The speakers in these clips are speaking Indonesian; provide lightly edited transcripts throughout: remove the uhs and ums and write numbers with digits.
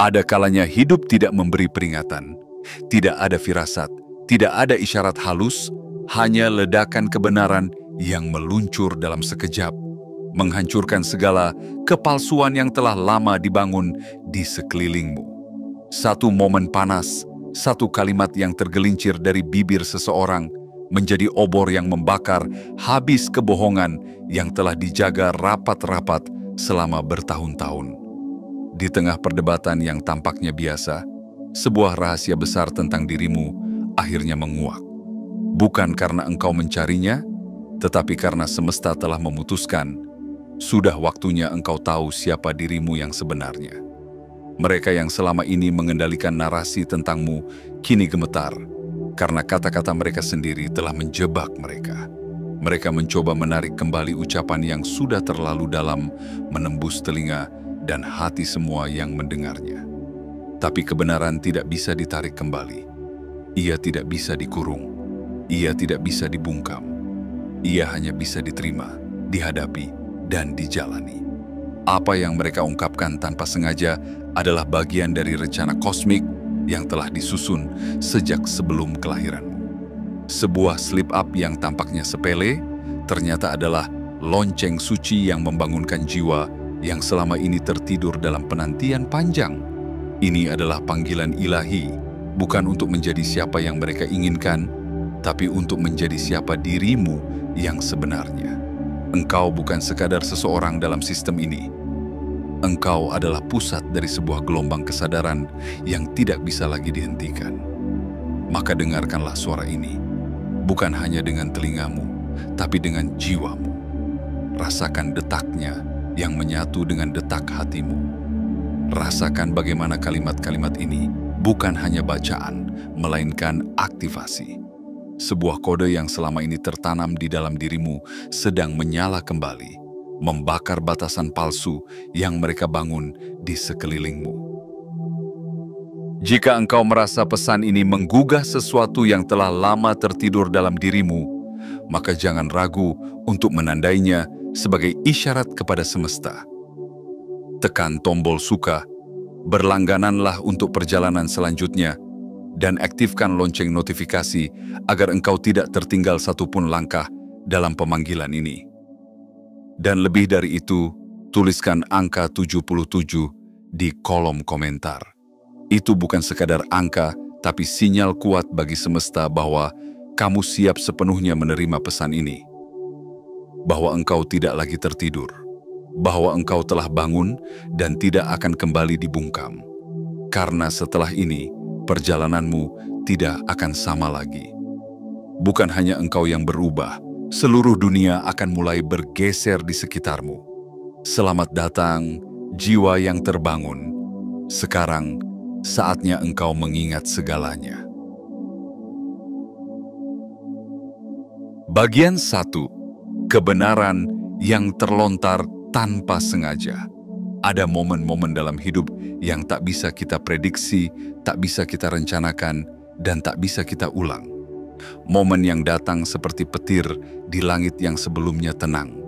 Ada kalanya hidup tidak memberi peringatan, tidak ada firasat, tidak ada isyarat halus, hanya ledakan kebenaran yang meluncur dalam sekejap, menghancurkan segala kepalsuan yang telah lama dibangun di sekelilingmu. Satu momen panas, satu kalimat yang tergelincir dari bibir seseorang, menjadi obor yang membakar habis kebohongan yang telah dijaga rapat-rapat selama bertahun-tahun. Di tengah perdebatan yang tampaknya biasa, sebuah rahasia besar tentang dirimu akhirnya menguak. Bukan karena engkau mencarinya, tetapi karena semesta telah memutuskan, sudah waktunya engkau tahu siapa dirimu yang sebenarnya. Mereka yang selama ini mengendalikan narasi tentangmu kini gemetar, karena kata-kata mereka sendiri telah menjebak mereka. Mereka mencoba menarik kembali ucapan yang sudah terlalu dalam, menembus telinga dan hati semua yang mendengarnya. Tapi kebenaran tidak bisa ditarik kembali. Ia tidak bisa dikurung. Ia tidak bisa dibungkam. Ia hanya bisa diterima, dihadapi, dan dijalani. Apa yang mereka ungkapkan tanpa sengaja adalah bagian dari rencana kosmik yang telah disusun sejak sebelum kelahiranmu. Sebuah slip up yang tampaknya sepele, ternyata adalah lonceng suci yang membangunkan jiwa yang selama ini tertidur dalam penantian panjang. Ini adalah panggilan ilahi, bukan untuk menjadi siapa yang mereka inginkan, tapi untuk menjadi siapa dirimu yang sebenarnya. Engkau bukan sekadar seseorang dalam sistem ini. Engkau adalah pusat dari sebuah gelombang kesadaran yang tidak bisa lagi dihentikan. Maka dengarkanlah suara ini, bukan hanya dengan telingamu, tapi dengan jiwamu. Rasakan detaknya yang menyatu dengan detak hatimu. Rasakan bagaimana kalimat-kalimat ini bukan hanya bacaan, melainkan aktivasi. Sebuah kode yang selama ini tertanam di dalam dirimu sedang menyala kembali, membakar batasan palsu yang mereka bangun di sekelilingmu. Jika engkau merasa pesan ini menggugah sesuatu yang telah lama tertidur dalam dirimu, maka jangan ragu untuk menandainya sebagai isyarat kepada semesta. Tekan tombol suka, berlanggananlah untuk perjalanan selanjutnya, dan aktifkan lonceng notifikasi agar engkau tidak tertinggal satupun langkah dalam pemanggilan ini. Dan lebih dari itu, tuliskan angka 77 di kolom komentar. Itu bukan sekadar angka, tapi sinyal kuat bagi semesta bahwa kamu siap sepenuhnya menerima pesan ini. Bahwa engkau tidak lagi tertidur, bahwa engkau telah bangun dan tidak akan kembali dibungkam. Karena setelah ini, perjalananmu tidak akan sama lagi. Bukan hanya engkau yang berubah, seluruh dunia akan mulai bergeser di sekitarmu. Selamat datang, jiwa yang terbangun. Sekarang, saatnya engkau mengingat segalanya. Bagian 1. Kebenaran yang terlontar tanpa sengaja. Ada momen-momen dalam hidup yang tak bisa kita prediksi, tak bisa kita rencanakan, dan tak bisa kita ulang. Momen yang datang seperti petir di langit yang sebelumnya tenang.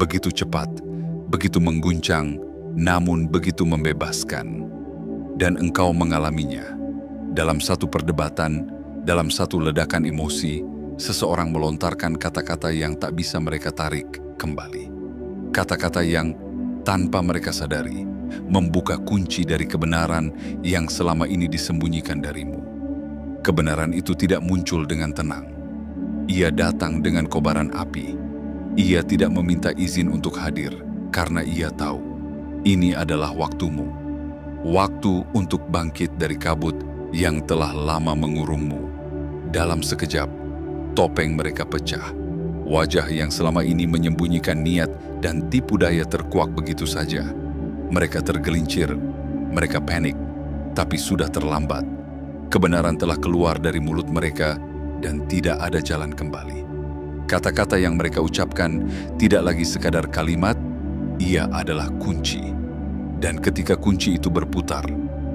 Begitu cepat, begitu mengguncang, namun begitu membebaskan. Dan engkau mengalaminya. Dalam satu perdebatan, dalam satu ledakan emosi, seseorang melontarkan kata-kata yang tak bisa mereka tarik kembali. Kata-kata yang tanpa mereka sadari membuka kunci dari kebenaran yang selama ini disembunyikan darimu. Kebenaran itu tidak muncul dengan tenang. Ia datang dengan kobaran api. Ia tidak meminta izin untuk hadir karena ia tahu ini adalah waktumu. Waktu untuk bangkit dari kabut yang telah lama mengurungmu. Dalam sekejap, topeng mereka pecah. Wajah yang selama ini menyembunyikan niat dan tipu daya terkuak begitu saja. Mereka tergelincir, mereka panik, tapi sudah terlambat. Kebenaran telah keluar dari mulut mereka dan tidak ada jalan kembali. Kata-kata yang mereka ucapkan tidak lagi sekadar kalimat, ia adalah kunci. Dan ketika kunci itu berputar,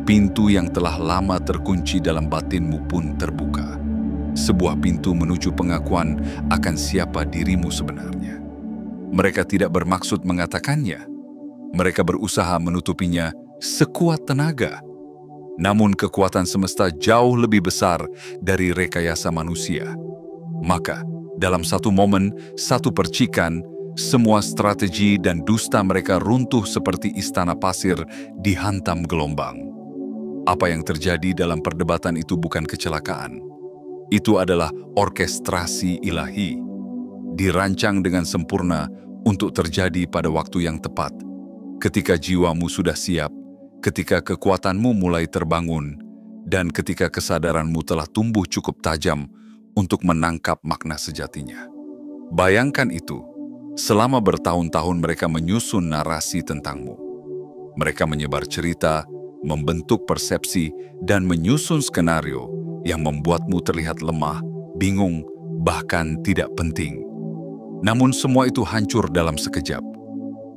pintu yang telah lama terkunci dalam batinmu pun terbuka. Sebuah pintu menuju pengakuan akan siapa dirimu sebenarnya. Mereka tidak bermaksud mengatakannya. Mereka berusaha menutupinya sekuat tenaga. Namun kekuatan semesta jauh lebih besar dari rekayasa manusia. Maka, dalam satu momen, satu percikan, semua strategi dan dusta mereka runtuh seperti istana pasir dihantam gelombang. Apa yang terjadi dalam perdebatan itu bukan kecelakaan. Itu adalah orkestrasi ilahi, dirancang dengan sempurna untuk terjadi pada waktu yang tepat. Ketika jiwamu sudah siap, ketika kekuatanmu mulai terbangun, dan ketika kesadaranmu telah tumbuh cukup tajam untuk menangkap makna sejatinya. Bayangkan itu, selama bertahun-tahun mereka menyusun narasi tentangmu. Mereka menyebar cerita, membentuk persepsi, dan menyusun skenario yang membuatmu terlihat lemah, bingung, bahkan tidak penting. Namun semua itu hancur dalam sekejap.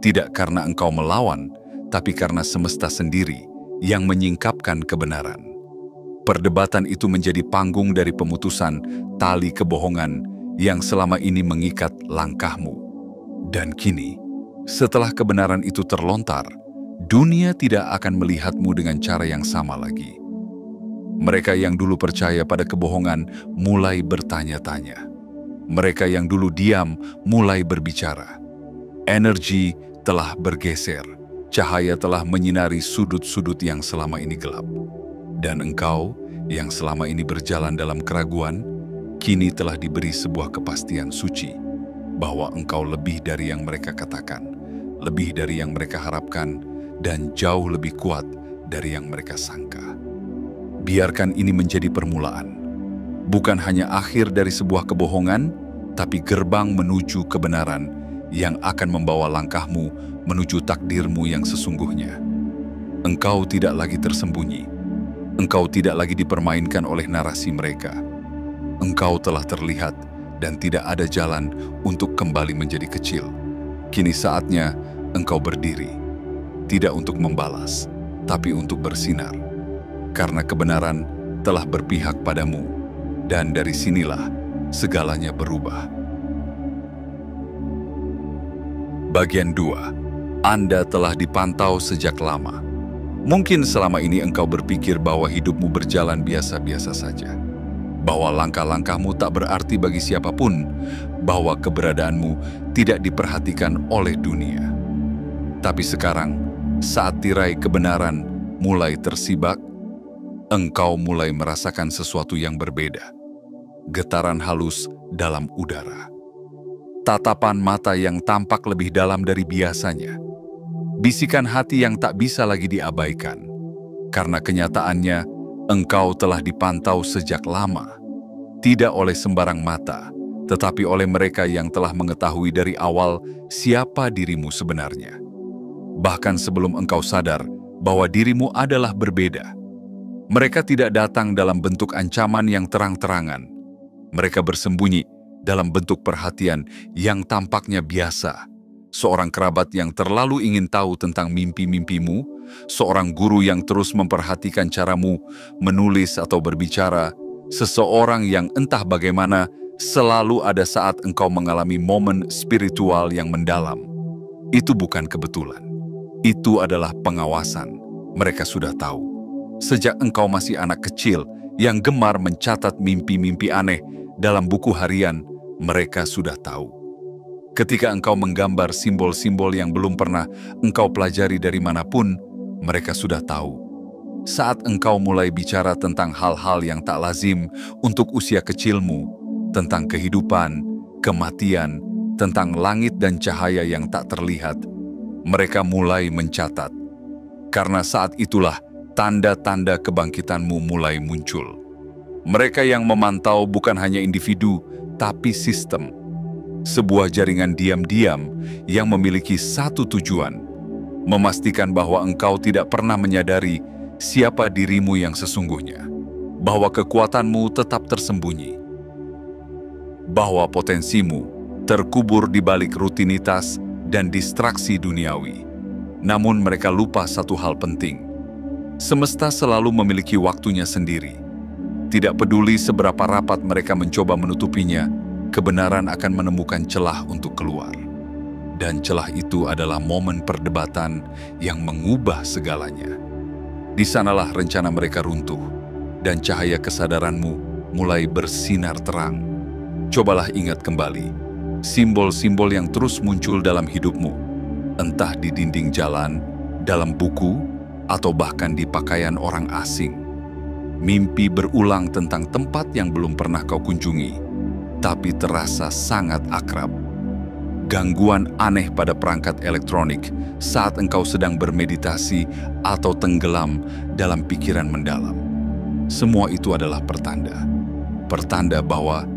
Tidak karena engkau melawan, tapi karena semesta sendiri yang menyingkapkan kebenaran. Perdebatan itu menjadi panggung dari pemutusan tali kebohongan yang selama ini mengikat langkahmu. Dan kini, setelah kebenaran itu terlontar, dunia tidak akan melihatmu dengan cara yang sama lagi. Mereka yang dulu percaya pada kebohongan mulai bertanya-tanya. Mereka yang dulu diam mulai berbicara. Energi telah bergeser. Cahaya telah menyinari sudut-sudut yang selama ini gelap. Dan engkau yang selama ini berjalan dalam keraguan, kini telah diberi sebuah kepastian suci bahwa engkau lebih dari yang mereka katakan, lebih dari yang mereka harapkan, dan jauh lebih kuat dari yang mereka sangka. Biarkan ini menjadi permulaan. Bukan hanya akhir dari sebuah kebohongan, tapi gerbang menuju kebenaran yang akan membawa langkahmu menuju takdirmu yang sesungguhnya. Engkau tidak lagi tersembunyi. Engkau tidak lagi dipermainkan oleh narasi mereka. Engkau telah terlihat dan tidak ada jalan untuk kembali menjadi kecil. Kini saatnya engkau berdiri, tidak untuk membalas, tapi untuk bersinar. Karena kebenaran telah berpihak padamu, dan dari sinilah segalanya berubah. Bagian 2. Anda telah dipantau sejak lama. Mungkin selama ini engkau berpikir bahwa hidupmu berjalan biasa-biasa saja. Bahwa langkah-langkahmu tak berarti bagi siapapun. Bahwa keberadaanmu tidak diperhatikan oleh dunia. Tapi sekarang, saat tirai kebenaran mulai tersibak, engkau mulai merasakan sesuatu yang berbeda. Getaran halus dalam udara. Tatapan mata yang tampak lebih dalam dari biasanya. Bisikan hati yang tak bisa lagi diabaikan. Karena kenyataannya, engkau telah dipantau sejak lama. Tidak oleh sembarang mata, tetapi oleh mereka yang telah mengetahui dari awal siapa dirimu sebenarnya. Bahkan sebelum engkau sadar bahwa dirimu adalah berbeda. Mereka tidak datang dalam bentuk ancaman yang terang-terangan. Mereka bersembunyi dalam bentuk perhatian yang tampaknya biasa. Seorang kerabat yang terlalu ingin tahu tentang mimpi-mimpimu, seorang guru yang terus memperhatikan caramu menulis atau berbicara, seseorang yang entah bagaimana selalu ada saat engkau mengalami momen spiritual yang mendalam. Itu bukan kebetulan. Itu adalah pengawasan. Mereka sudah tahu. Sejak engkau masih anak kecil yang gemar mencatat mimpi-mimpi aneh dalam buku harian, mereka sudah tahu. Ketika engkau menggambar simbol-simbol yang belum pernah engkau pelajari dari manapun, mereka sudah tahu. Saat engkau mulai bicara tentang hal-hal yang tak lazim untuk usia kecilmu, tentang kehidupan, kematian, tentang langit dan cahaya yang tak terlihat, mereka mulai mencatat. Karena saat itulah tanda-tanda kebangkitanmu mulai muncul. Mereka yang memantau bukan hanya individu, tapi sistem. Sebuah jaringan diam-diam yang memiliki satu tujuan, memastikan bahwa engkau tidak pernah menyadari siapa dirimu yang sesungguhnya, bahwa kekuatanmu tetap tersembunyi, bahwa potensimu terkubur di balik rutinitas dan distraksi duniawi. Namun mereka lupa satu hal penting. Semesta selalu memiliki waktunya sendiri. Tidak peduli seberapa rapat mereka mencoba menutupinya, kebenaran akan menemukan celah untuk keluar. Dan celah itu adalah momen perdebatan yang mengubah segalanya. Di sanalah rencana mereka runtuh, dan cahaya kesadaranmu mulai bersinar terang. Cobalah ingat kembali, simbol-simbol yang terus muncul dalam hidupmu, entah di dinding jalan, dalam buku, atau bahkan di pakaian orang asing. Mimpi berulang tentang tempat yang belum pernah kau kunjungi, tapi terasa sangat akrab. Gangguan aneh pada perangkat elektronik saat engkau sedang bermeditasi atau tenggelam dalam pikiran mendalam. Semua itu adalah pertanda bahwa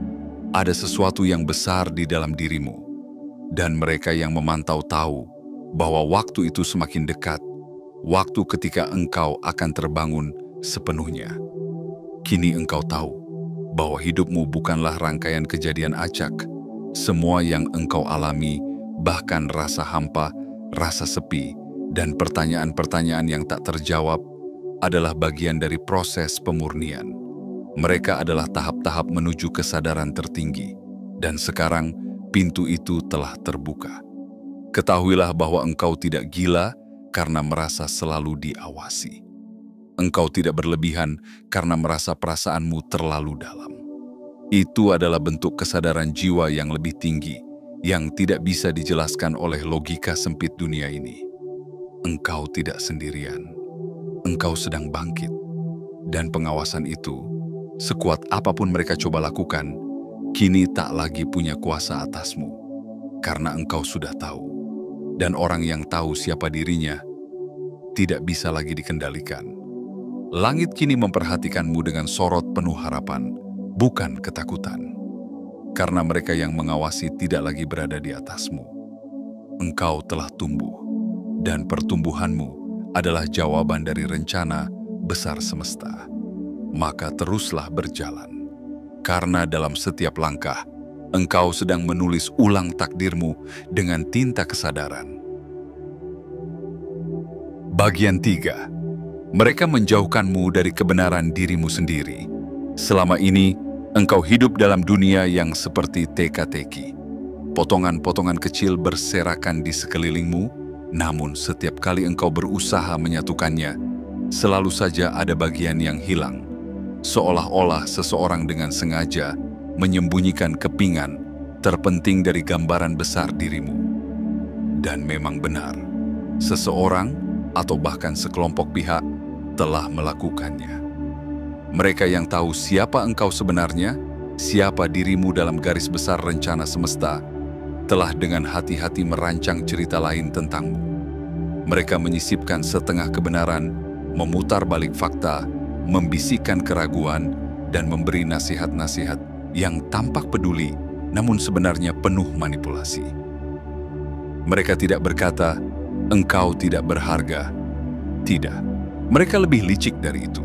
ada sesuatu yang besar di dalam dirimu, dan mereka yang memantau tahu bahwa waktu itu semakin dekat, waktu ketika engkau akan terbangun sepenuhnya. Kini engkau tahu bahwa hidupmu bukanlah rangkaian kejadian acak. Semua yang engkau alami, bahkan rasa hampa, rasa sepi, dan pertanyaan-pertanyaan yang tak terjawab adalah bagian dari proses pemurnian. Mereka adalah tahap-tahap menuju kesadaran tertinggi, dan sekarang pintu itu telah terbuka. Ketahuilah bahwa engkau tidak gila karena merasa selalu diawasi. Engkau tidak berlebihan karena merasa perasaanmu terlalu dalam. Itu adalah bentuk kesadaran jiwa yang lebih tinggi, yang tidak bisa dijelaskan oleh logika sempit dunia ini. Engkau tidak sendirian. Engkau sedang bangkit. Dan pengawasan itu, sekuat apapun mereka coba lakukan, kini tak lagi punya kuasa atasmu. Karena engkau sudah tahu. Dan orang yang tahu siapa dirinya, tidak bisa lagi dikendalikan. Langit kini memperhatikanmu dengan sorot penuh harapan, bukan ketakutan. Karena mereka yang mengawasi tidak lagi berada di atasmu. Engkau telah tumbuh, dan pertumbuhanmu adalah jawaban dari rencana besar semesta. Maka teruslah berjalan. Karena dalam setiap langkah, engkau sedang menulis ulang takdirmu dengan tinta kesadaran. Bagian 3. Mereka menjauhkanmu dari kebenaran dirimu sendiri. Selama ini, engkau hidup dalam dunia yang seperti teka-teki. Potongan-potongan kecil berserakan di sekelilingmu, namun setiap kali engkau berusaha menyatukannya, selalu saja ada bagian yang hilang. Seolah-olah seseorang dengan sengaja menyembunyikan kepingan terpenting dari gambaran besar dirimu. Dan memang benar, seseorang atau bahkan sekelompok pihak telah melakukannya. Mereka yang tahu siapa engkau sebenarnya, siapa dirimu dalam garis besar rencana semesta, telah dengan hati-hati merancang cerita lain tentangmu. Mereka menyisipkan setengah kebenaran, memutar balik fakta, membisikkan keraguan, dan memberi nasihat-nasihat yang tampak peduli, namun sebenarnya penuh manipulasi. Mereka tidak berkata, engkau tidak berharga. Tidak. Mereka lebih licik dari itu.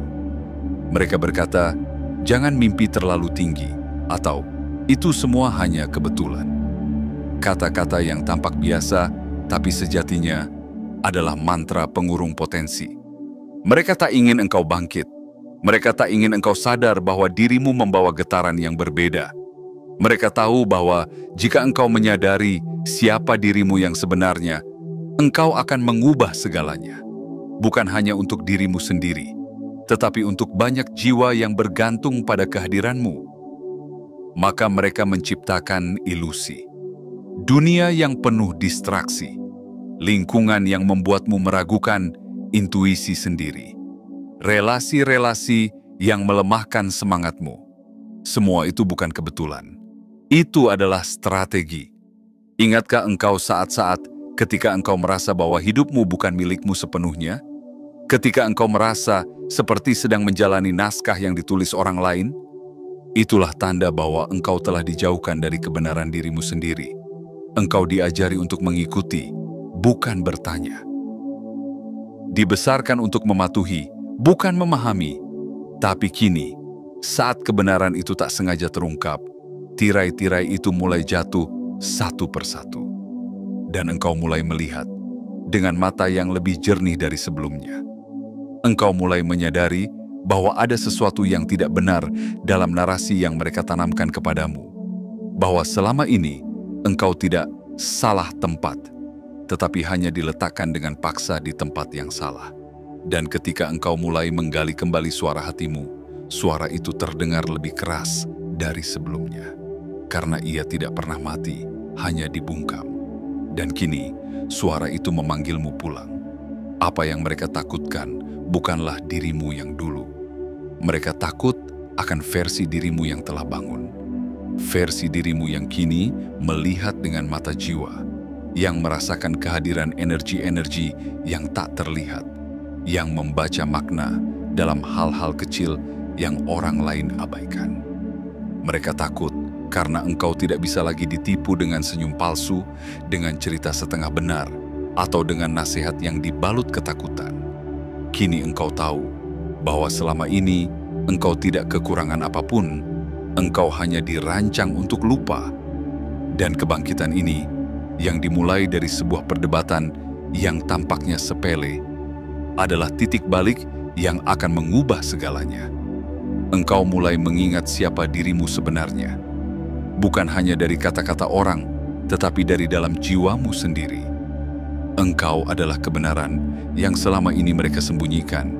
Mereka berkata, jangan mimpi terlalu tinggi, atau itu semua hanya kebetulan. Kata-kata yang tampak biasa, tapi sejatinya adalah mantra pengurung potensi. Mereka tak ingin engkau bangkit. Mereka tak ingin engkau sadar bahwa dirimu membawa getaran yang berbeda. Mereka tahu bahwa jika engkau menyadari siapa dirimu yang sebenarnya, engkau akan mengubah segalanya. Bukan hanya untuk dirimu sendiri, tetapi untuk banyak jiwa yang bergantung pada kehadiranmu. Maka mereka menciptakan ilusi. Dunia yang penuh distraksi. Lingkungan yang membuatmu meragukan intuisi sendiri. Relasi-relasi yang melemahkan semangatmu. Semua itu bukan kebetulan. Itu adalah strategi. Ingatkah engkau saat-saat ketika engkau merasa bahwa hidupmu bukan milikmu sepenuhnya? Ketika engkau merasa seperti sedang menjalani naskah yang ditulis orang lain? Itulah tanda bahwa engkau telah dijauhkan dari kebenaran dirimu sendiri. Engkau diajari untuk mengikuti, bukan bertanya. Dibesarkan untuk mematuhi, bukan memahami. Tapi kini, saat kebenaran itu tak sengaja terungkap, tirai-tirai itu mulai jatuh satu persatu. Dan engkau mulai melihat dengan mata yang lebih jernih dari sebelumnya. Engkau mulai menyadari bahwa ada sesuatu yang tidak benar dalam narasi yang mereka tanamkan kepadamu. Bahwa selama ini, engkau tidak salah tempat, tetapi hanya diletakkan dengan paksa di tempat yang salah. Dan ketika engkau mulai menggali kembali suara hatimu, suara itu terdengar lebih keras dari sebelumnya. Karena ia tidak pernah mati, hanya dibungkam. Dan kini, suara itu memanggilmu pulang. Apa yang mereka takutkan bukanlah dirimu yang dulu. Mereka takut akan versi dirimu yang telah bangun. Versi dirimu yang kini melihat dengan mata jiwa, yang merasakan kehadiran energi-energi yang tak terlihat, yang membaca makna dalam hal-hal kecil yang orang lain abaikan. Mereka takut karena engkau tidak bisa lagi ditipu dengan senyum palsu, dengan cerita setengah benar, atau dengan nasihat yang dibalut ketakutan. Kini engkau tahu bahwa selama ini engkau tidak kekurangan apapun, engkau hanya dirancang untuk lupa. Dan kebangkitan ini, yang dimulai dari sebuah perdebatan yang tampaknya sepele, adalah titik balik yang akan mengubah segalanya. Engkau mulai mengingat siapa dirimu sebenarnya. Bukan hanya dari kata-kata orang, tetapi dari dalam jiwamu sendiri. Engkau adalah kebenaran yang selama ini mereka sembunyikan.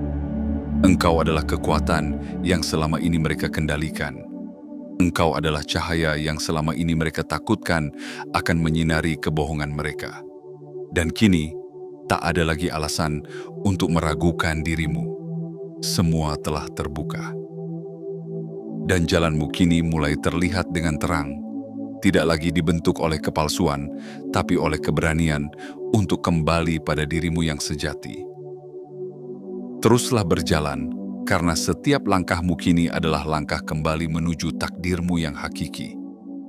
Engkau adalah kekuatan yang selama ini mereka kendalikan. Engkau adalah cahaya yang selama ini mereka takutkan akan menyinari kebohongan mereka. Dan kini, tak ada lagi alasan untuk meragukan dirimu. Semua telah terbuka. Dan jalanmu kini mulai terlihat dengan terang. Tidak lagi dibentuk oleh kepalsuan, tapi oleh keberanian untuk kembali pada dirimu yang sejati. Teruslah berjalan, karena setiap langkahmu kini adalah langkah kembali menuju takdirmu yang hakiki.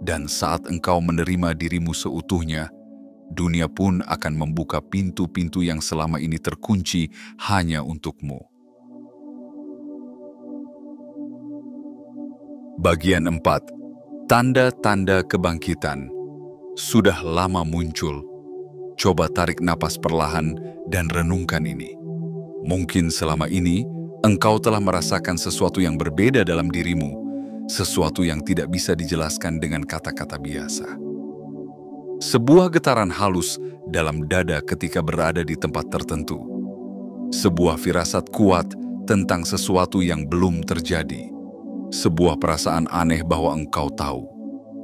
Dan saat engkau menerima dirimu seutuhnya, dunia pun akan membuka pintu-pintu yang selama ini terkunci hanya untukmu. Bagian 4. Tanda-tanda kebangkitan sudah lama muncul. Coba tarik napas perlahan dan renungkan ini. Mungkin selama ini engkau telah merasakan sesuatu yang berbeda dalam dirimu, sesuatu yang tidak bisa dijelaskan dengan kata-kata biasa. Sebuah getaran halus dalam dada ketika berada di tempat tertentu. Sebuah firasat kuat tentang sesuatu yang belum terjadi. Sebuah perasaan aneh bahwa engkau tahu,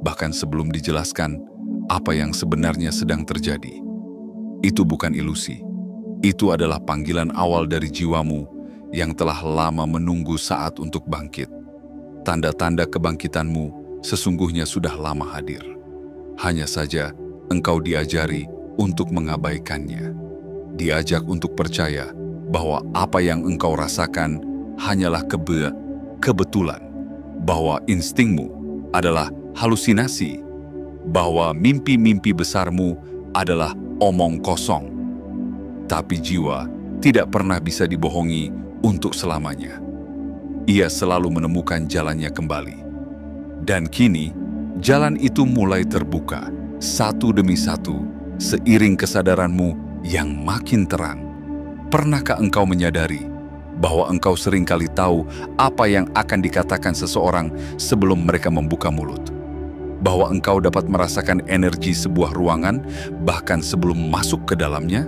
bahkan sebelum dijelaskan, apa yang sebenarnya sedang terjadi. Itu bukan ilusi. Itu adalah panggilan awal dari jiwamu yang telah lama menunggu saat untuk bangkit. Tanda-tanda kebangkitanmu sesungguhnya sudah lama hadir. Hanya saja engkau diajari untuk mengabaikannya. Diajak untuk percaya bahwa apa yang engkau rasakan hanyalah kebetulan. Bahwa instingmu adalah halusinasi, bahwa mimpi-mimpi besarmu adalah omong kosong. Tapi jiwa tidak pernah bisa dibohongi untuk selamanya. Ia selalu menemukan jalannya kembali. Dan kini, jalan itu mulai terbuka, satu demi satu, seiring kesadaranmu yang makin terang. Pernahkah engkau menyadari bahwa engkau seringkali tahu apa yang akan dikatakan seseorang sebelum mereka membuka mulut? Bahwa engkau dapat merasakan energi sebuah ruangan bahkan sebelum masuk ke dalamnya?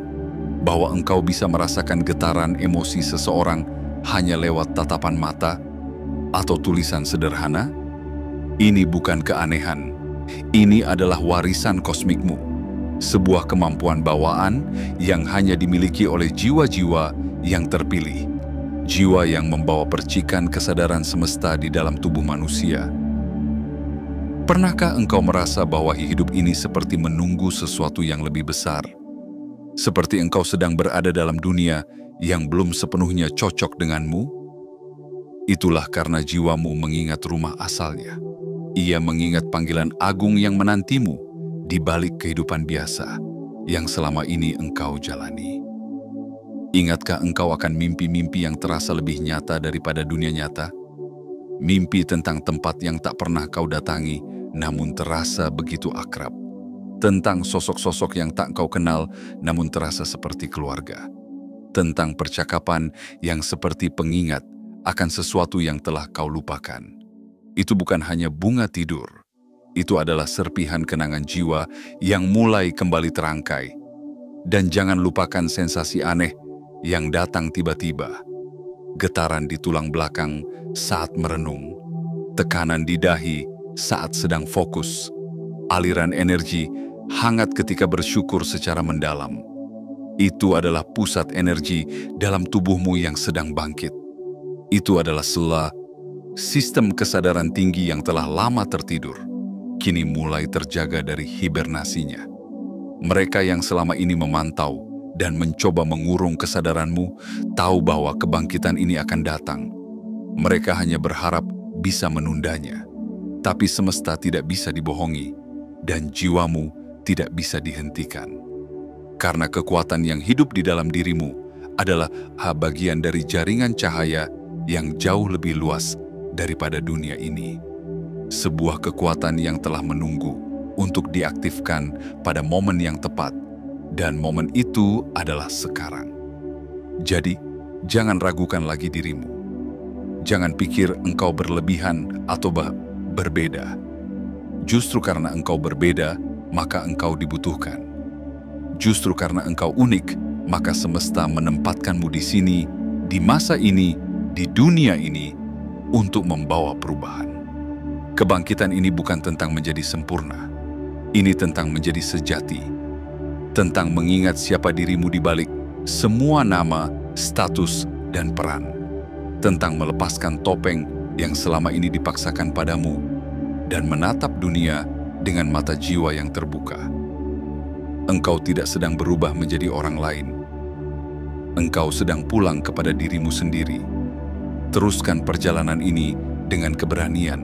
Bahwa engkau bisa merasakan getaran emosi seseorang hanya lewat tatapan mata atau tulisan sederhana? Ini bukan keanehan. Ini adalah warisan kosmikmu. Sebuah kemampuan bawaan yang hanya dimiliki oleh jiwa-jiwa yang terpilih. Jiwa yang membawa percikan kesadaran semesta di dalam tubuh manusia. Pernahkah engkau merasa bahwa hidup ini seperti menunggu sesuatu yang lebih besar? Seperti engkau sedang berada dalam dunia yang belum sepenuhnya cocok denganmu? Itulah karena jiwamu mengingat rumah asalnya. Ia mengingat panggilan agung yang menantimu di balik kehidupan biasa yang selama ini engkau jalani. Ingatkah engkau akan mimpi-mimpi yang terasa lebih nyata daripada dunia nyata? Mimpi tentang tempat yang tak pernah kau datangi, namun terasa begitu akrab. Tentang sosok-sosok yang tak kau kenal, namun terasa seperti keluarga. Tentang percakapan yang seperti pengingat akan sesuatu yang telah kau lupakan. Itu bukan hanya bunga tidur. Itu adalah serpihan kenangan jiwa yang mulai kembali terangkai. Dan jangan lupakan sensasi aneh yang datang tiba-tiba. Getaran di tulang belakang saat merenung, tekanan di dahi saat sedang fokus, aliran energi hangat ketika bersyukur secara mendalam. Itu adalah pusat energi dalam tubuhmu yang sedang bangkit. Itu adalah sistem kesadaran tinggi yang telah lama tertidur, kini mulai terjaga dari hibernasinya. Mereka yang selama ini memantau dan mencoba mengurung kesadaranmu tahu bahwa kebangkitan ini akan datang. Mereka hanya berharap bisa menundanya. Tapi semesta tidak bisa dibohongi dan jiwamu tidak bisa dihentikan. Karena kekuatan yang hidup di dalam dirimu adalah bagian dari jaringan cahaya yang jauh lebih luas daripada dunia ini. Sebuah kekuatan yang telah menunggu untuk diaktifkan pada momen yang tepat, dan momen itu adalah sekarang. Jadi, jangan ragukan lagi dirimu. Jangan pikir engkau berlebihan atau berbeda. Justru karena engkau berbeda, maka engkau dibutuhkan. Justru karena engkau unik, maka semesta menempatkanmu di sini, di masa ini, di dunia ini, untuk membawa perubahan. Kebangkitan ini bukan tentang menjadi sempurna. Ini tentang menjadi sejati. Tentang mengingat siapa dirimu di balik semua nama, status, dan peran. Tentang melepaskan topeng yang selama ini dipaksakan padamu dan menatap dunia dengan mata jiwa yang terbuka. Engkau tidak sedang berubah menjadi orang lain. Engkau sedang pulang kepada dirimu sendiri. Teruskan perjalanan ini dengan keberanian,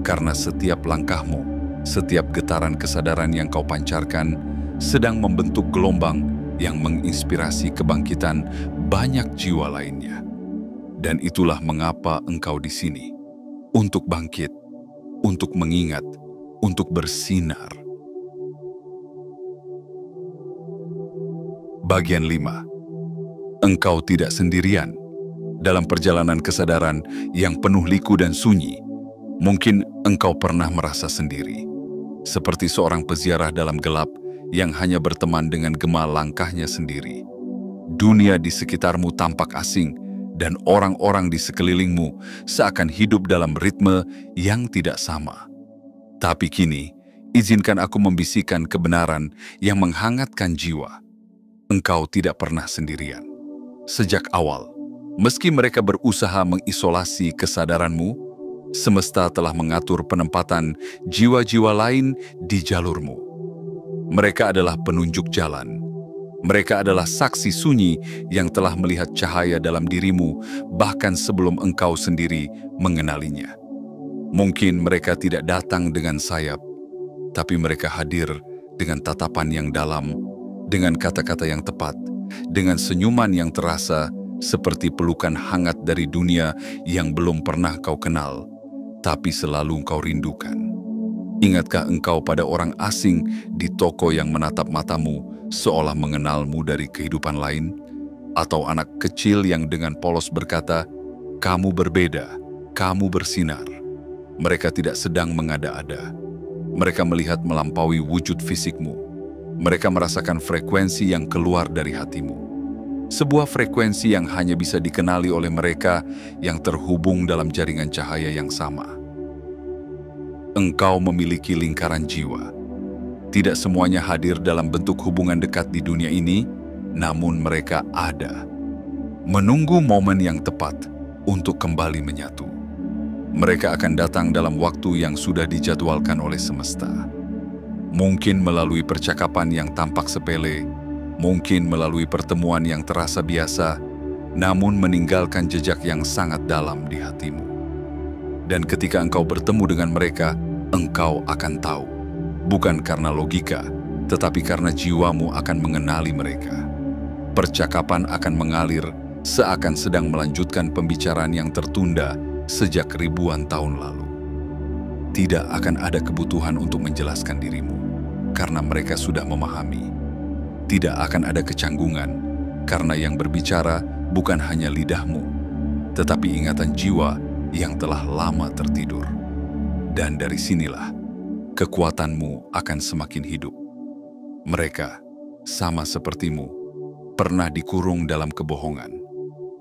karena setiap langkahmu, setiap getaran kesadaran yang kau pancarkan sedang membentuk gelombang yang menginspirasi kebangkitan banyak jiwa lainnya. Dan itulah mengapa engkau di sini, untuk bangkit, untuk mengingat, untuk bersinar. Bagian 5. Engkau tidak sendirian. Dalam perjalanan kesadaran yang penuh liku dan sunyi, mungkin engkau pernah merasa sendiri. Seperti seorang peziarah dalam gelap yang hanya berteman dengan gema langkahnya sendiri. Dunia di sekitarmu tampak asing, dan orang-orang di sekelilingmu seakan hidup dalam ritme yang tidak sama. Tapi kini, izinkan aku membisikkan kebenaran yang menghangatkan jiwa. Engkau tidak pernah sendirian. Sejak awal, meski mereka berusaha mengisolasi kesadaranmu, semesta telah mengatur penempatan jiwa-jiwa lain di jalurmu. Mereka adalah penunjuk jalan. Mereka adalah saksi sunyi yang telah melihat cahaya dalam dirimu bahkan sebelum engkau sendiri mengenalinya. Mungkin mereka tidak datang dengan sayap, tapi mereka hadir dengan tatapan yang dalam, dengan kata-kata yang tepat, dengan senyuman yang terasa seperti pelukan hangat dari dunia yang belum pernah kau kenal, tapi selalu kau rindukan. Ingatkah engkau pada orang asing di toko yang menatap matamu seolah mengenalmu dari kehidupan lain? Atau anak kecil yang dengan polos berkata, "Kamu berbeda, kamu bersinar." Mereka tidak sedang mengada-ada. Mereka melihat melampaui wujud fisikmu. Mereka merasakan frekuensi yang keluar dari hatimu. Sebuah frekuensi yang hanya bisa dikenali oleh mereka yang terhubung dalam jaringan cahaya yang sama. Engkau memiliki lingkaran jiwa. Tidak semuanya hadir dalam bentuk hubungan dekat di dunia ini, namun mereka ada. Menunggu momen yang tepat untuk kembali menyatu. Mereka akan datang dalam waktu yang sudah dijadwalkan oleh semesta. Mungkin melalui percakapan yang tampak sepele, mungkin melalui pertemuan yang terasa biasa, namun meninggalkan jejak yang sangat dalam di hatimu. Dan ketika engkau bertemu dengan mereka, engkau akan tahu. Bukan karena logika, tetapi karena jiwamu akan mengenali mereka. Percakapan akan mengalir seakan sedang melanjutkan pembicaraan yang tertunda sejak ribuan tahun lalu. Tidak akan ada kebutuhan untuk menjelaskan dirimu, karena mereka sudah memahami. Tidak akan ada kecanggungan, karena yang berbicara bukan hanya lidahmu, tetapi ingatan jiwa yang telah lama tertidur. Dan dari sinilah, kekuatanmu akan semakin hidup. Mereka, sama sepertimu, pernah dikurung dalam kebohongan.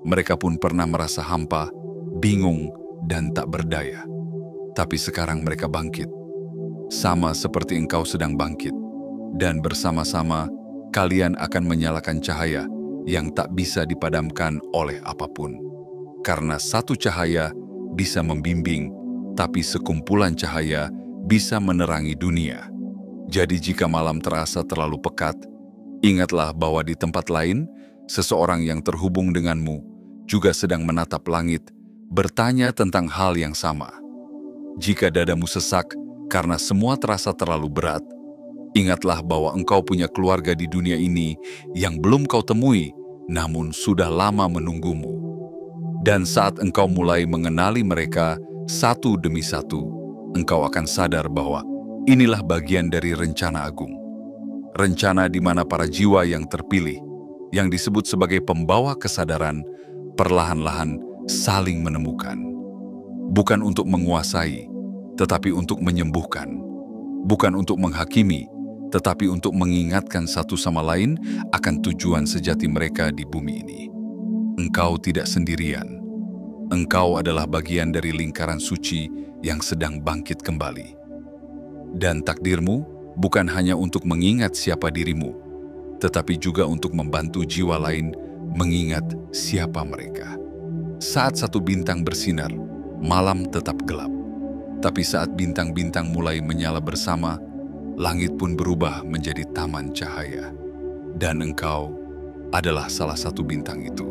Mereka pun pernah merasa hampa, bingung, dan tak berdaya. Tapi sekarang mereka bangkit, sama seperti engkau sedang bangkit. Dan bersama-sama, kalian akan menyalakan cahaya yang tak bisa dipadamkan oleh apapun. Karena satu cahaya bisa membimbing, tapi sekumpulan cahaya bisa menerangi dunia. Jadi jika malam terasa terlalu pekat, ingatlah bahwa di tempat lain, seseorang yang terhubung denganmu juga sedang menatap langit, bertanya tentang hal yang sama. Jika dadamu sesak karena semua terasa terlalu berat, ingatlah bahwa engkau punya keluarga di dunia ini yang belum kau temui, namun sudah lama menunggumu. Dan saat engkau mulai mengenali mereka satu demi satu, engkau akan sadar bahwa inilah bagian dari rencana agung. Rencana di mana para jiwa yang terpilih, yang disebut sebagai pembawa kesadaran, perlahan-lahan saling menemukan. Bukan untuk menguasai, tetapi untuk menyembuhkan. Bukan untuk menghakimi, tetapi untuk mengingatkan satu sama lain akan tujuan sejati mereka di bumi ini. Engkau tidak sendirian. Engkau adalah bagian dari lingkaran suci yang sedang bangkit kembali. Dan takdirmu bukan hanya untuk mengingat siapa dirimu, tetapi juga untuk membantu jiwa lain mengingat siapa mereka. Saat satu bintang bersinar, malam tetap gelap. Tapi saat bintang-bintang mulai menyala bersama, langit pun berubah menjadi taman cahaya. Dan engkau adalah salah satu bintang itu.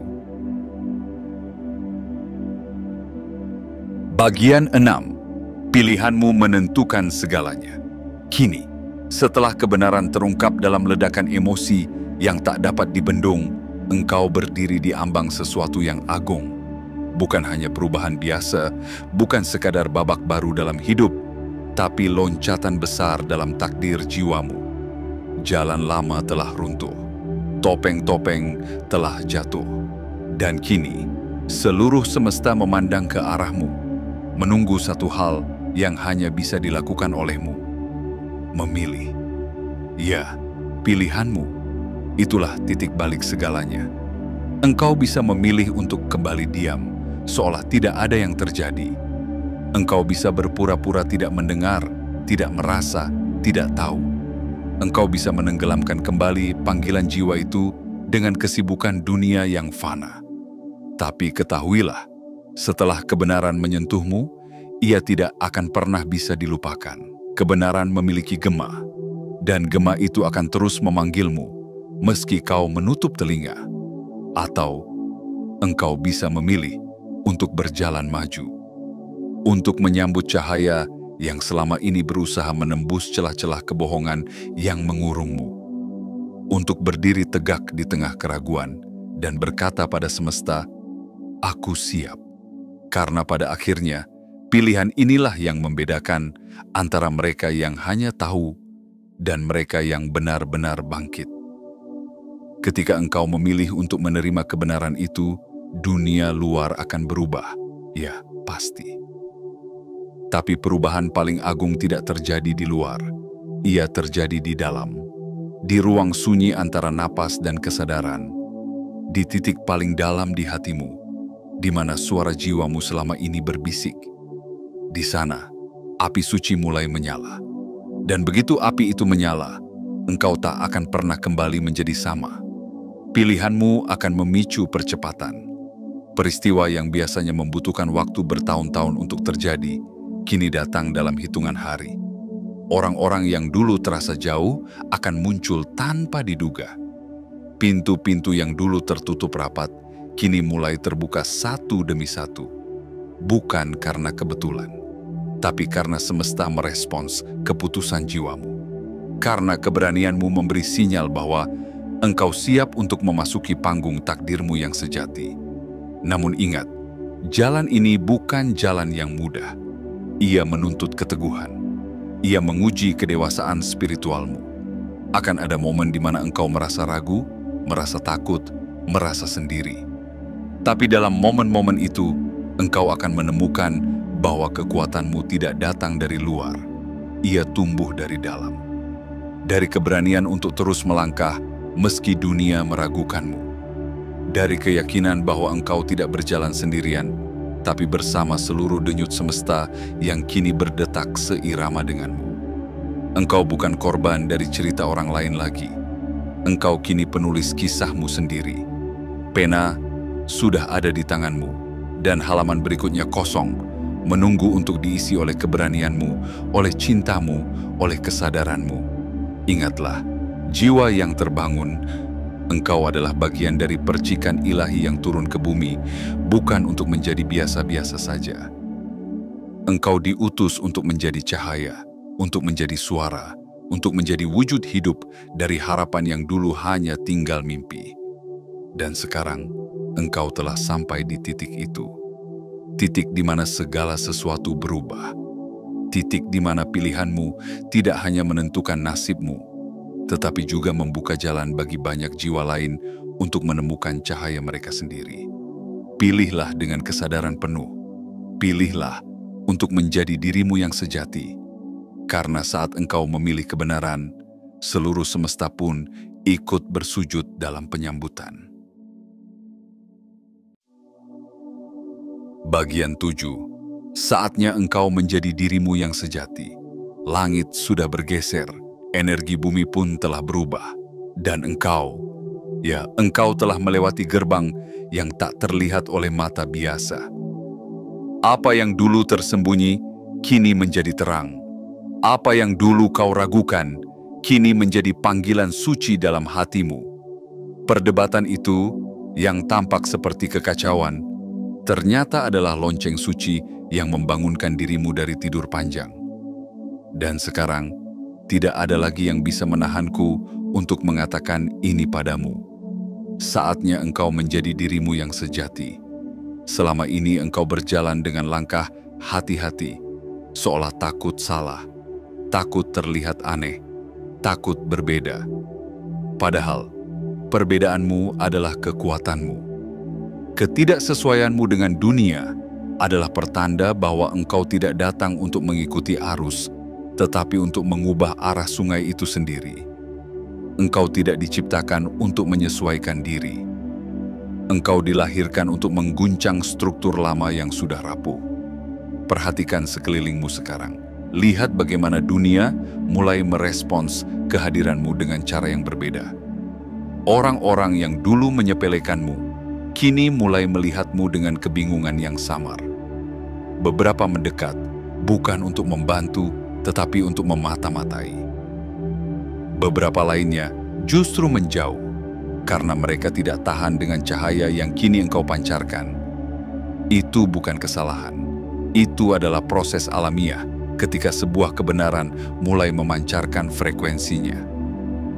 Bagian 6. Pilihanmu menentukan segalanya. Kini, setelah kebenaran terungkap dalam ledakan emosi yang tak dapat dibendung, engkau berdiri di ambang sesuatu yang agung. Bukan hanya perubahan biasa, bukan sekadar babak baru dalam hidup, tapi loncatan besar dalam takdir jiwamu. Jalan lama telah runtuh, topeng-topeng telah jatuh, dan kini seluruh semesta memandang ke arahmu, menunggu satu hal yang hanya bisa dilakukan olehmu. Memilih. Ya, pilihanmu. Itulah titik balik segalanya. Engkau bisa memilih untuk kembali diam, seolah tidak ada yang terjadi. Engkau bisa berpura-pura tidak mendengar, tidak merasa, tidak tahu. Engkau bisa menenggelamkan kembali panggilan jiwa itu dengan kesibukan dunia yang fana. Tapi ketahuilah, setelah kebenaran menyentuhmu, ia tidak akan pernah bisa dilupakan. Kebenaran memiliki gema, dan gema itu akan terus memanggilmu, meski kau menutup telinga. Atau engkau bisa memilih untuk berjalan maju, untuk menyambut cahaya yang selama ini berusaha menembus celah-celah kebohongan yang mengurungmu, untuk berdiri tegak di tengah keraguan dan berkata pada semesta, "Aku siap." Karena pada akhirnya, pilihan inilah yang membedakan antara mereka yang hanya tahu dan mereka yang benar-benar bangkit. Ketika engkau memilih untuk menerima kebenaran itu, dunia luar akan berubah, ya pasti. Tapi perubahan paling agung tidak terjadi di luar, ia terjadi di dalam, di ruang sunyi antara napas dan kesadaran, di titik paling dalam di hatimu, di mana suara jiwamu selama ini berbisik. Di sana, api suci mulai menyala. Dan begitu api itu menyala, engkau tak akan pernah kembali menjadi sama. Pilihanmu akan memicu percepatan. Peristiwa yang biasanya membutuhkan waktu bertahun-tahun untuk terjadi, kini datang dalam hitungan hari. Orang-orang yang dulu terasa jauh akan muncul tanpa diduga. Pintu-pintu yang dulu tertutup rapat, kini mulai terbuka satu demi satu. Bukan karena kebetulan, tapi karena semesta merespons keputusan jiwamu. Karena keberanianmu memberi sinyal bahwa engkau siap untuk memasuki panggung takdirmu yang sejati. Namun ingat, jalan ini bukan jalan yang mudah. Ia menuntut keteguhan. Ia menguji kedewasaan spiritualmu. Akan ada momen di mana engkau merasa ragu, merasa takut, merasa sendiri. Tapi dalam momen-momen itu, engkau akan menemukan bahwa kekuatanmu tidak datang dari luar. ia tumbuh dari dalam. Dari keberanian untuk terus melangkah meski dunia meragukanmu. Dari keyakinan bahwa engkau tidak berjalan sendirian, tapi bersama seluruh denyut semesta yang kini berdetak seirama denganmu. Engkau bukan korban dari cerita orang lain lagi. Engkau kini penulis kisahmu sendiri. Pena sudah ada di tanganmu, dan halaman berikutnya kosong, menunggu untuk diisi oleh keberanianmu, oleh cintamu, oleh kesadaranmu. Ingatlah, jiwa yang terbangun, engkau adalah bagian dari percikan ilahi yang turun ke bumi, bukan untuk menjadi biasa-biasa saja. Engkau diutus untuk menjadi cahaya, untuk menjadi suara, untuk menjadi wujud hidup dari harapan yang dulu hanya tinggal mimpi. Dan sekarang, engkau telah sampai di titik itu. Titik di mana segala sesuatu berubah. Titik di mana pilihanmu tidak hanya menentukan nasibmu, tetapi juga membuka jalan bagi banyak jiwa lain untuk menemukan cahaya mereka sendiri. Pilihlah dengan kesadaran penuh. Pilihlah untuk menjadi dirimu yang sejati. Karena saat engkau memilih kebenaran, seluruh semesta pun ikut bersujud dalam penyambutan. Bagian 7. Saatnya engkau menjadi dirimu yang sejati. Langit sudah bergeser, energi bumi pun telah berubah. Dan engkau telah melewati gerbang yang tak terlihat oleh mata biasa. Apa yang dulu tersembunyi, kini menjadi terang. Apa yang dulu kau ragukan, kini menjadi panggilan suci dalam hatimu. Perdebatan itu, yang tampak seperti kekacauan, ternyata adalah lonceng suci yang membangunkan dirimu dari tidur panjang. Dan sekarang, tidak ada lagi yang bisa menahanku untuk mengatakan ini padamu. Saatnya engkau menjadi dirimu yang sejati. Selama ini engkau berjalan dengan langkah hati-hati, seolah takut salah, takut terlihat aneh, takut berbeda. Padahal, perbedaanmu adalah kekuatanmu. Ketidaksesuaianmu dengan dunia adalah pertanda bahwa engkau tidak datang untuk mengikuti arus, tetapi untuk mengubah arah sungai itu sendiri. Engkau tidak diciptakan untuk menyesuaikan diri. Engkau dilahirkan untuk mengguncang struktur lama yang sudah rapuh. Perhatikan sekelilingmu sekarang. Lihat bagaimana dunia mulai merespons kehadiranmu dengan cara yang berbeda. Orang-orang yang dulu menyepelekanmu kini mulai melihatmu dengan kebingungan yang samar. Beberapa mendekat, bukan untuk membantu, tetapi untuk memata-matai. Beberapa lainnya justru menjauh, karena mereka tidak tahan dengan cahaya yang kini engkau pancarkan. Itu bukan kesalahan. Itu adalah proses alamiah ketika sebuah kebenaran mulai memancarkan frekuensinya.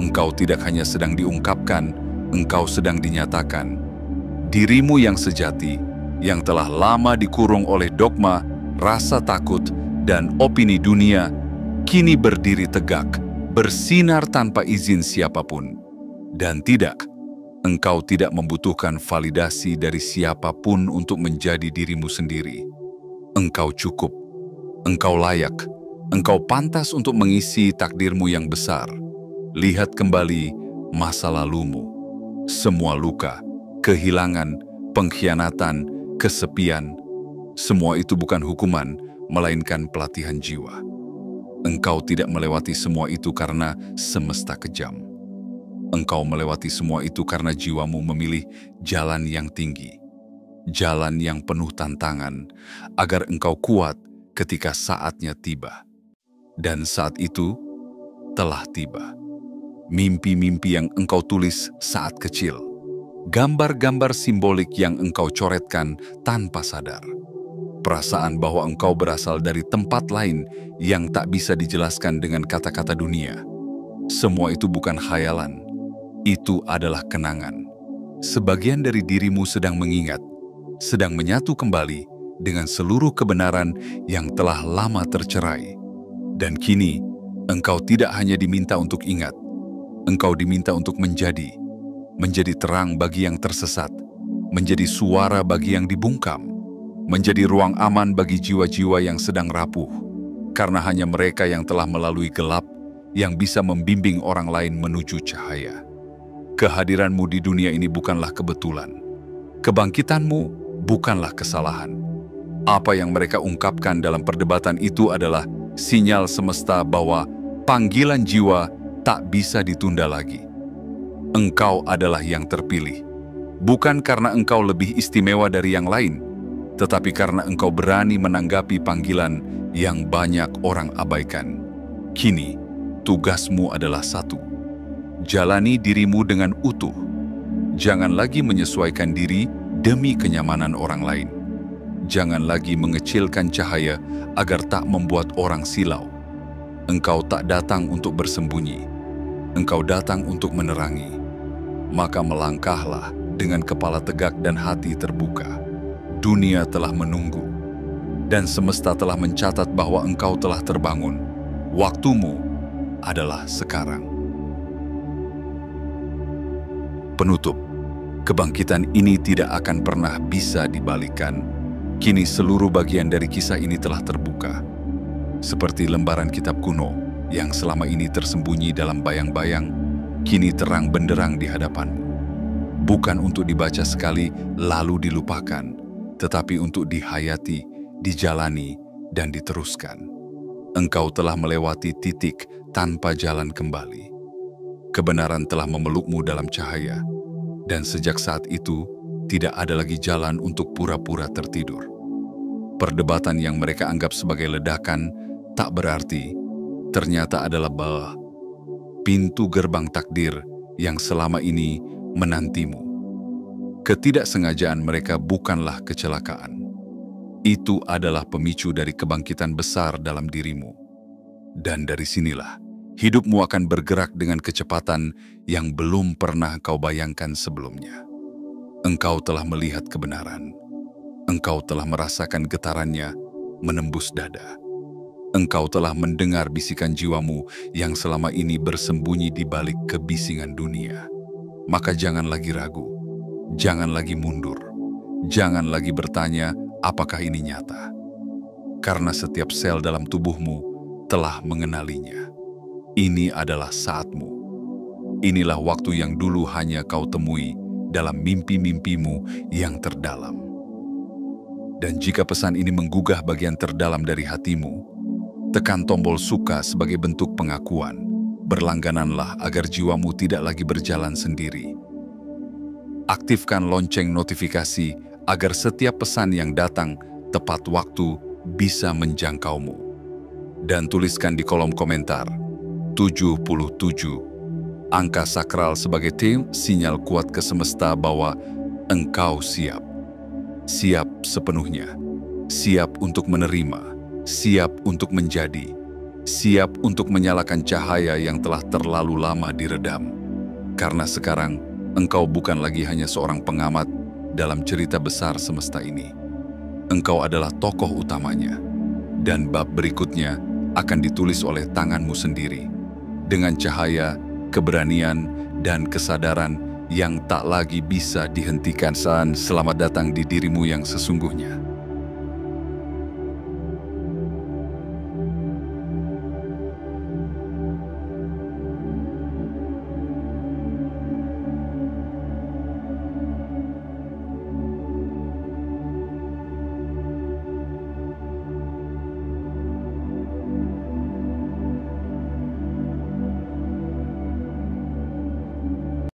Engkau tidak hanya sedang diungkapkan, engkau sedang dinyatakan. Dirimu yang sejati, yang telah lama dikurung oleh dogma, rasa takut, dan opini dunia, kini berdiri tegak, bersinar tanpa izin siapapun. Dan tidak, engkau tidak membutuhkan validasi dari siapapun untuk menjadi dirimu sendiri. Engkau cukup, engkau layak, engkau pantas untuk mengisi takdirmu yang besar. Lihat kembali masa lalumu, semua luka, kehilangan, pengkhianatan, kesepian, semua itu bukan hukuman, melainkan pelatihan jiwa. Engkau tidak melewati semua itu karena semesta kejam. Engkau melewati semua itu karena jiwamu memilih jalan yang tinggi, jalan yang penuh tantangan, agar engkau kuat ketika saatnya tiba. Dan saat itu telah tiba. Mimpi-mimpi yang engkau tulis saat kecil, gambar-gambar simbolik yang engkau coretkan tanpa sadar. Perasaan bahwa engkau berasal dari tempat lain yang tak bisa dijelaskan dengan kata-kata dunia. Semua itu bukan khayalan, itu adalah kenangan. Sebagian dari dirimu sedang mengingat, sedang menyatu kembali dengan seluruh kebenaran yang telah lama tercerai. Dan kini, engkau tidak hanya diminta untuk ingat, engkau diminta untuk menjadi terang bagi yang tersesat, menjadi suara bagi yang dibungkam, menjadi ruang aman bagi jiwa-jiwa yang sedang rapuh. karena hanya mereka yang telah melalui gelap yang bisa membimbing orang lain menuju cahaya. Kehadiranmu di dunia ini bukanlah kebetulan. Kebangkitanmu bukanlah kesalahan. Apa yang mereka ungkapkan dalam perdebatan itu adalah sinyal semesta bahwa panggilan jiwa tak bisa ditunda lagi. Engkau adalah yang terpilih, bukan karena engkau lebih istimewa dari yang lain, tetapi karena engkau berani menanggapi panggilan yang banyak orang abaikan. Kini, tugasmu adalah satu: jalani dirimu dengan utuh. Jangan lagi menyesuaikan diri demi kenyamanan orang lain. Jangan lagi mengecilkan cahaya agar tak membuat orang silau. Engkau tak datang untuk bersembunyi. Engkau datang untuk menerangi. Maka melangkahlah dengan kepala tegak dan hati terbuka. Dunia telah menunggu, dan semesta telah mencatat bahwa engkau telah terbangun. Waktumu adalah sekarang. Penutup, kebangkitan ini tidak akan pernah bisa dibalikan. Kini seluruh bagian dari kisah ini telah terbuka. Seperti lembaran kitab kuno yang selama ini tersembunyi dalam bayang-bayang, kini terang benderang di hadapanmu. Bukan untuk dibaca sekali lalu dilupakan, tetapi untuk dihayati, dijalani, dan diteruskan. Engkau telah melewati titik tanpa jalan kembali. Kebenaran telah memelukmu dalam cahaya, dan sejak saat itu, tidak ada lagi jalan untuk pura-pura tertidur. Perdebatan yang mereka anggap sebagai ledakan tak berarti, ternyata adalah bahwa pintu gerbang takdir yang selama ini menantimu. Ketidaksengajaan mereka bukanlah kecelakaan. Itu adalah pemicu dari kebangkitan besar dalam dirimu. Dan dari sinilah, hidupmu akan bergerak dengan kecepatan yang belum pernah kau bayangkan sebelumnya. Engkau telah melihat kebenaran. Engkau telah merasakan getarannya menembus dada. Engkau telah mendengar bisikan jiwamu yang selama ini bersembunyi di balik kebisingan dunia. Maka jangan lagi ragu, jangan lagi mundur, jangan lagi bertanya apakah ini nyata. Karena setiap sel dalam tubuhmu telah mengenalinya. Ini adalah saatmu. Inilah waktu yang dulu hanya kau temui dalam mimpi-mimpimu yang terdalam. Dan jika pesan ini menggugah bagian terdalam dari hatimu, tekan tombol suka sebagai bentuk pengakuan. Berlanggananlah agar jiwamu tidak lagi berjalan sendiri. Aktifkan lonceng notifikasi agar setiap pesan yang datang tepat waktu bisa menjangkaumu. Dan tuliskan di kolom komentar 77. Angka sakral sebagai sinyal kuat ke semesta bahwa engkau siap. Siap sepenuhnya. Siap untuk menerima. Siap untuk menjadi. Siap untuk menyalakan cahaya yang telah terlalu lama diredam. Karena sekarang engkau bukan lagi hanya seorang pengamat dalam cerita besar semesta ini. Engkau adalah tokoh utamanya. Dan bab berikutnya akan ditulis oleh tanganmu sendiri. Dengan cahaya, keberanian, dan kesadaran yang tak lagi bisa dihentikan. Selamat datang di dirimu yang sesungguhnya.